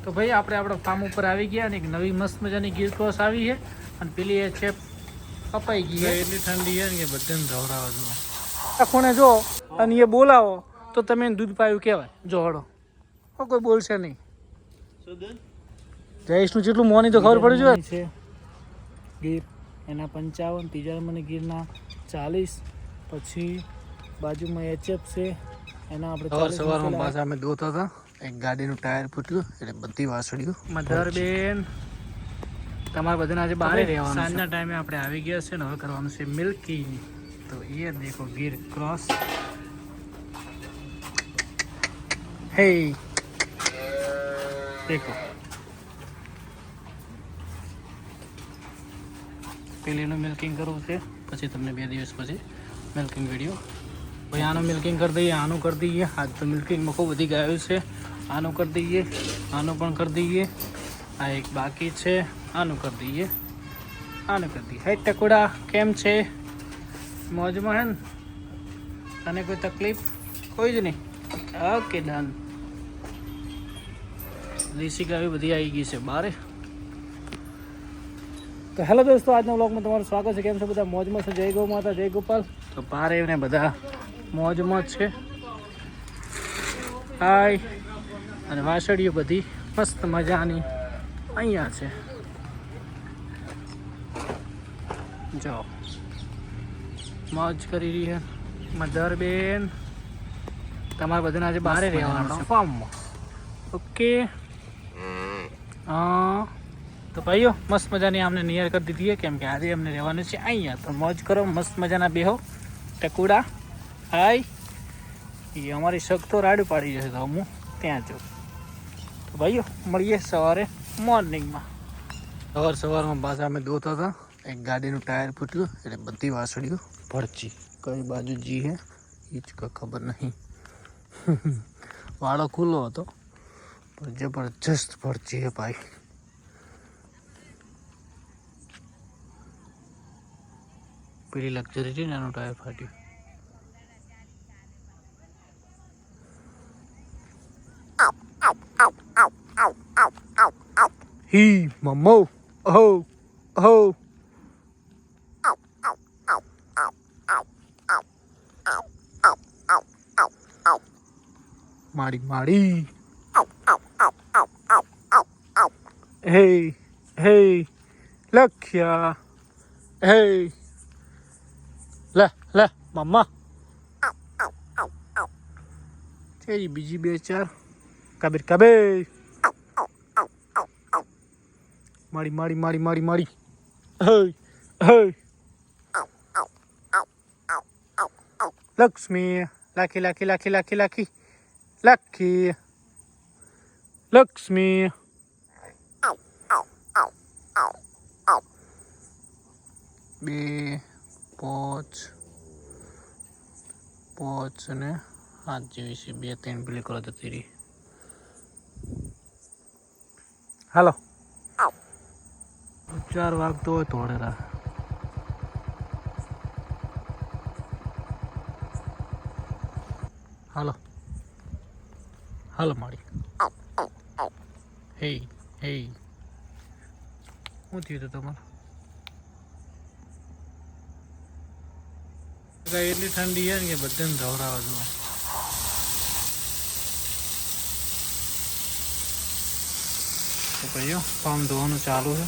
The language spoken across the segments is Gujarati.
તો ભાઈ આપણે આપણા ફાર્મ ઉપર આવી ગયા અને એક નવી મસ્ત મજાની ગીર ક્રોસ આવી છે અને પેલી એ છે કપાઈ ગઈ છે. એટલી ઠંડી છે ને કે બધાને ધવરાવો જો ખૂણે જો અને એ બોલાવો તો તમે એને દૂધ પાયું કહેવાય. જો હળો કોઈ બોલશે નહીં. જયેશનું જેટલું મોની તો ખબર પડી જોઈએ છે. ગીર એના 55, ત્રીજા નંબરની ગીરના 40, પછી બાજુમાં એચએફ છે એના આપણે સવારમાં પાછા અમે દોતા હતા. એક ગાડીનું ટાયર ફૂટ્યું એટલે બધી વાસળ્યું. મધરબેન તમારે બધાને આજે બહાર રહેવાનું. સાંજના ટાઈમે આપણે આવી ગયા છે ને હવે કરવાનું છે મિલ્કિંગ. તો એ દેખો ગીર ક્રોસ. હે દેખો પેલીનું મિલ્કિંગ કરવું છે પછી તમને 2 દિવસ પછી મિલ્કિંગ વિડીયો. ભાઈ આનું મિલ્કિંગ કરી દઈએ, આનું કરી દઈએ. આજ તો મિલ્કિંગમાં ખૂબ વધી ગયું છે. આનું કરી દઈએ, આનું પણ કરી દઈએ. આ એક બાકી છે, આનું કરી દઈએ, આનું કરી દઈએ. હે ટકોડા કેમ છે? મોજમાં હે ને? તને કોઈ તકલીફ? કોઈ જ નહીં. Okay done. દેશી ગાય બધી આવી ગઈ છે બારે. તો હેલો દોસ્તો, આજના વ્લોગમાં તમારું સ્વાગત છે. કેમ છો બધા? મોજમાં છે. જય ગૌ માતા, જય ગોપાલ. તો બારે ને બધા મોજમાં છે. હાય. અને વાસળીઓ બધી મસ્ત મજાની અહીંયા છે. જો મોજ કરી રહી છે મધરબેન. તમારે બધાને આજે બહાર રહેવાનું છે ફાર્મમાં. ઓકે. હા તો ભાઈઓ મસ્ત મજાની અમને નિયર કરી દીધી છે કેમ કે આજે અમને રહેવાનું છે અહીંયા. તો મોજ કરો, મસ્ત મજાના બેહો ટકુડા. હાય. એ અમારી શક તો રાડું પાડી જશે તો હું ત્યાં જાઉં. તો ભાઈઓ મળીએ સવારે મોર્નિંગમાં. સવારમાં પાછા અમે દોતા હતા. એક ગાડીનું ટાયર ફૂટ્યું એટલે બધી વાસળીઓ ભરચી. કઈ બાજુ જી હે એ જ ખબર નહીં. વાળો ખુલ્લો હતો પણ જબરજસ્ત ભરચી હે ભાઈ. પેલી લક્ઝરી છે ને એનું ટાયર ફાટ્યું. હી મમ્મો ઓહો ઓહો. માડી માડી. હે હે લખ્યા. હે લે લે મમ્મા. તેરી બીજી 2-4 કબીર કબીર. માડી માડી માડી માડી માડી. હે હે લક્ષ્મી. લાખી લાખી લાખી લાખી લાખી લખી લક્ષ્મી. 2 5 અને 7 જેવી છે. 2-3 પેલી કરો જતી રહી. હાલો 4 વાગતો હોય થોડે રાહ. હાલો હાલો માડી. હે હે શું થયું હતું તમારે? એટલી ઠંડી છે ને કે બધાને ધવરાવો જો. તો ભાઈઓ ફાર્મ ધોવાનું ચાલુ છે.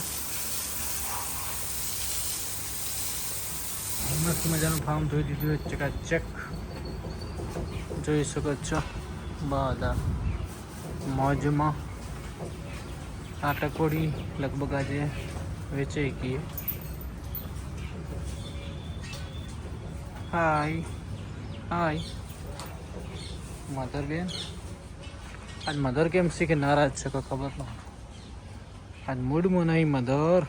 મસ્ત મજાનું ફાર્મ ધોઈ દીધું છે ચકાચક. જોઈ શકો છો બધા મોજમાં. આ ટકોડી લગભગ આજે વેચાઈ ગઈ. હાય હાય મધર બેન. આજ મધર કેમ છે કે નારાજ છે કોઈ ખબર ન. આજ મૂડમાં નહીં મધર.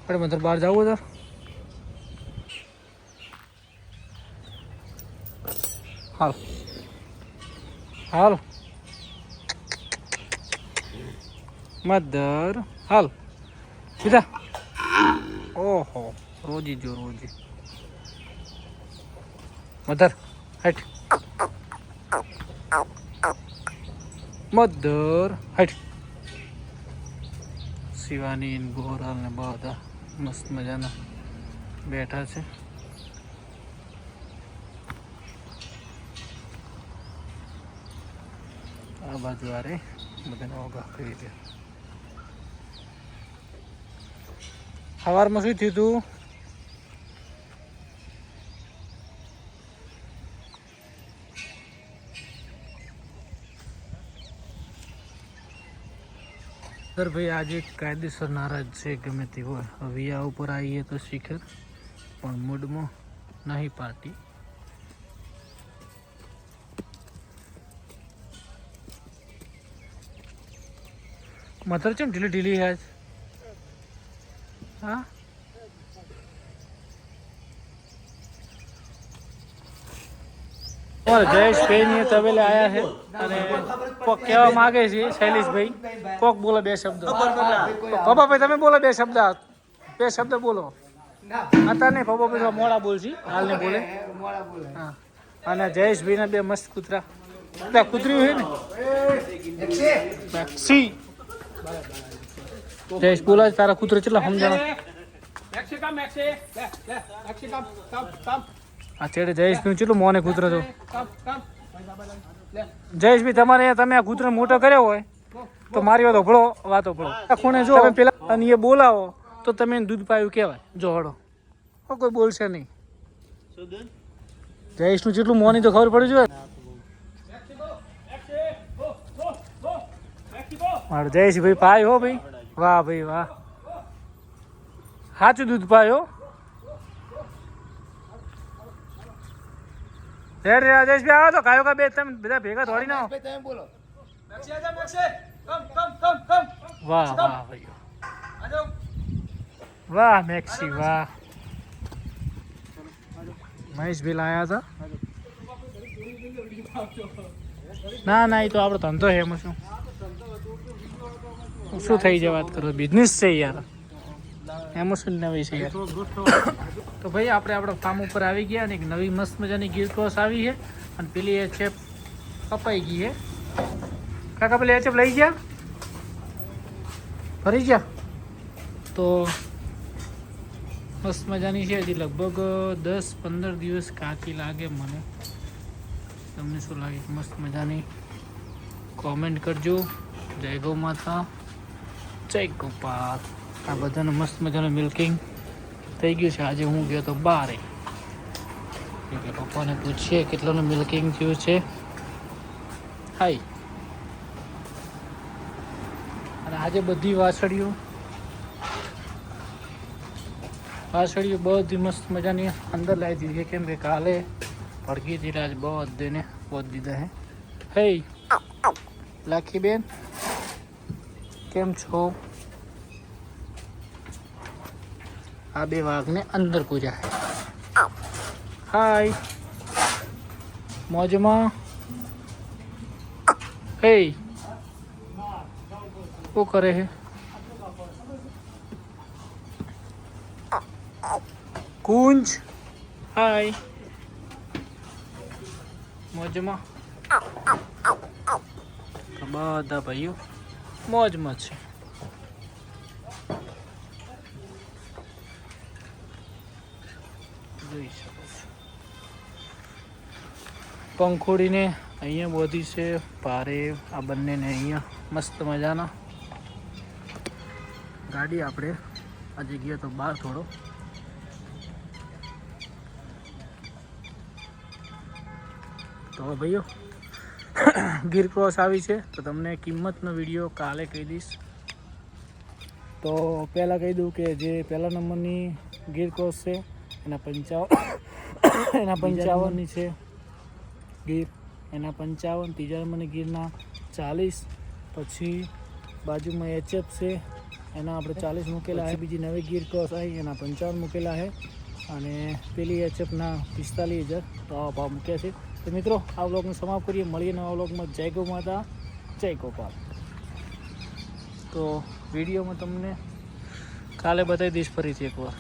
અરે મધર બહાર જવું હતા. હાલ હાલ મધર હાલ સીધા. ઓહો રોજી જો રોજી. મધર હટ, મધર હટ. શિવાની ગોરાલ ને બધા મસ્ત મજાના બેઠા છે. આ બાજુ આ રે બધાને ઓગા કરી દે. સવારમાં શું થયું હતું? સર ભાઈ આજે કાયદેસર નારાજ છે ગમે તે હોય. હવે આ ઉપર આવીએ તો શિખર પણ મૂડમાં નહીં પાર્ટી. મધર ચમ ઢીલી ઢીલી આજ? હા જયેશભાઈ તબેલે આવ્યા છે અને કોક કહેવા માંગે છે. શૈલેષભાઈ કોક બોલો 2 શબ્દ. પપ્પાભાઈ તમે બોલો 2 શબ્દ. 2 શબ્દ બોલો. અત્યારે નહીં પપ્પાભાઈ મોડા બોલશી, હાલ ને બોલે. હા અને જયેશભાઈના 2 મસ્ત કૂતરા. કૂતરી હોય ને સી જયેશ બોલા તારા કૂતરો કેટલા સમજાણા? આ છેડે જયેશભાઈ કેટલું મોને કૂતરો છો. જયેશભાઈ તમારે તમે આ કૂતરો મોટો કર્યો હોય તો મારી વાત ઓભળો, વાત ઓભળો. ખૂણે જો તમે પેલા અને એ બોલાવો તો તમે દૂધ પાયું કહેવાય. જો હળો કોઈ બોલશે નહીં. જયેશનું જેટલું મોની તો ખબર પડી જોઈએ. મારો જયેશભાઈ પાય હો ભાઈ. વાહ ભાઈ વાહ, સાચું દૂધ પાયો. રાજેશભાઈ આવો તો કાયો કા 2 તમે બધા ભેગા થોડી ના. વાહ વાહ ભાઈ વાહ મેક્સી વાહ. મહેશભાઈ લાયા હતા. ના ના એ તો આપણો ધંધો છે. એમાં શું થઈ જાય વાત કરો, બિઝનેસ છે યાર. એમાં શું નવી છે યાર. તો ભાઈ આપણે આપણા ફાર્મ ઉપર આવી ગયા અને એક નવી મસ્ત મજાની ગીર ક્રોસ આવી છે અને પેલી એ ચેપ કપાઈ ગઈ છે. કાકા પેલી એ ચેપ લઈ ગયા ફરી ગયા તો મસ્ત મજાની છે. હજી લગભગ 10-15 દિવસ કાચી લાગે મને. તમને શું લાગે? મસ્ત મજાની કોમેન્ટ કરજો. જય ગૌ માતા, જય ગોપાલ. આ બધાનું મસ્ત મજાનું મિલ્કિંગ થઈ ગયું છે. આજે હું ગયો તો બારે, પપ્પાને પૂછીએ કેટલાનું મિલ્કિંગ થયું છે. હાઈ. અને આજે બધી વાછડીઓ બધી મસ્ત મજાની અંદર લાવી દીધી છે. કેમ કે કાલે ભડકી હતી, આજ બધીને પહોંચ દીધા હે. હે લાખી બેન કેમ છો? આ 2 વાઘને અંદર પૂર્યા છે. હાય મોજમાં. હે શું કરે છે? કુંજ હાય મોજમાં. બધા ભાઈઓ મોજમાં છે. જોઈ શકો છો પંખોડીને અહીંયા બોધી છે ભારે. આ બંનેને અહીંયા મસ્ત મજાના ગાડી. આપણે આજે ગયા તો બહાર થોડો. તો ભાઈઓ ગીર ક્રોસ આવી છે તો તમને કિંમતનો વિડીયો કાલે કહી દઈશ. તો પહેલાં કહી દઉં કે જે પહેલા નંબરની ગીર ક્રોસ છે એના 55ની છે ગીર, એના 55. ત્રીજા નંબરની ગીરના 40. પછી બાજુમાં HF છે એના આપણે 40 મૂકેલા છે. બીજી નવી ગીર ક્રોસ આવી એના 55 મૂકેલા છે અને પેલી HFના 45,000 તો આ ભાવ મૂક્યા છે. તો મિત્રો આ વ્લોગને સમાપ્ત કરીએ. મળીએ નવા વ્લોગમાં. જય ગૌ માતા, જય ગોપાલ. તો વિડીયોમાં તમને કાલે બતાવી દઈશ ફરીથી એકવાર.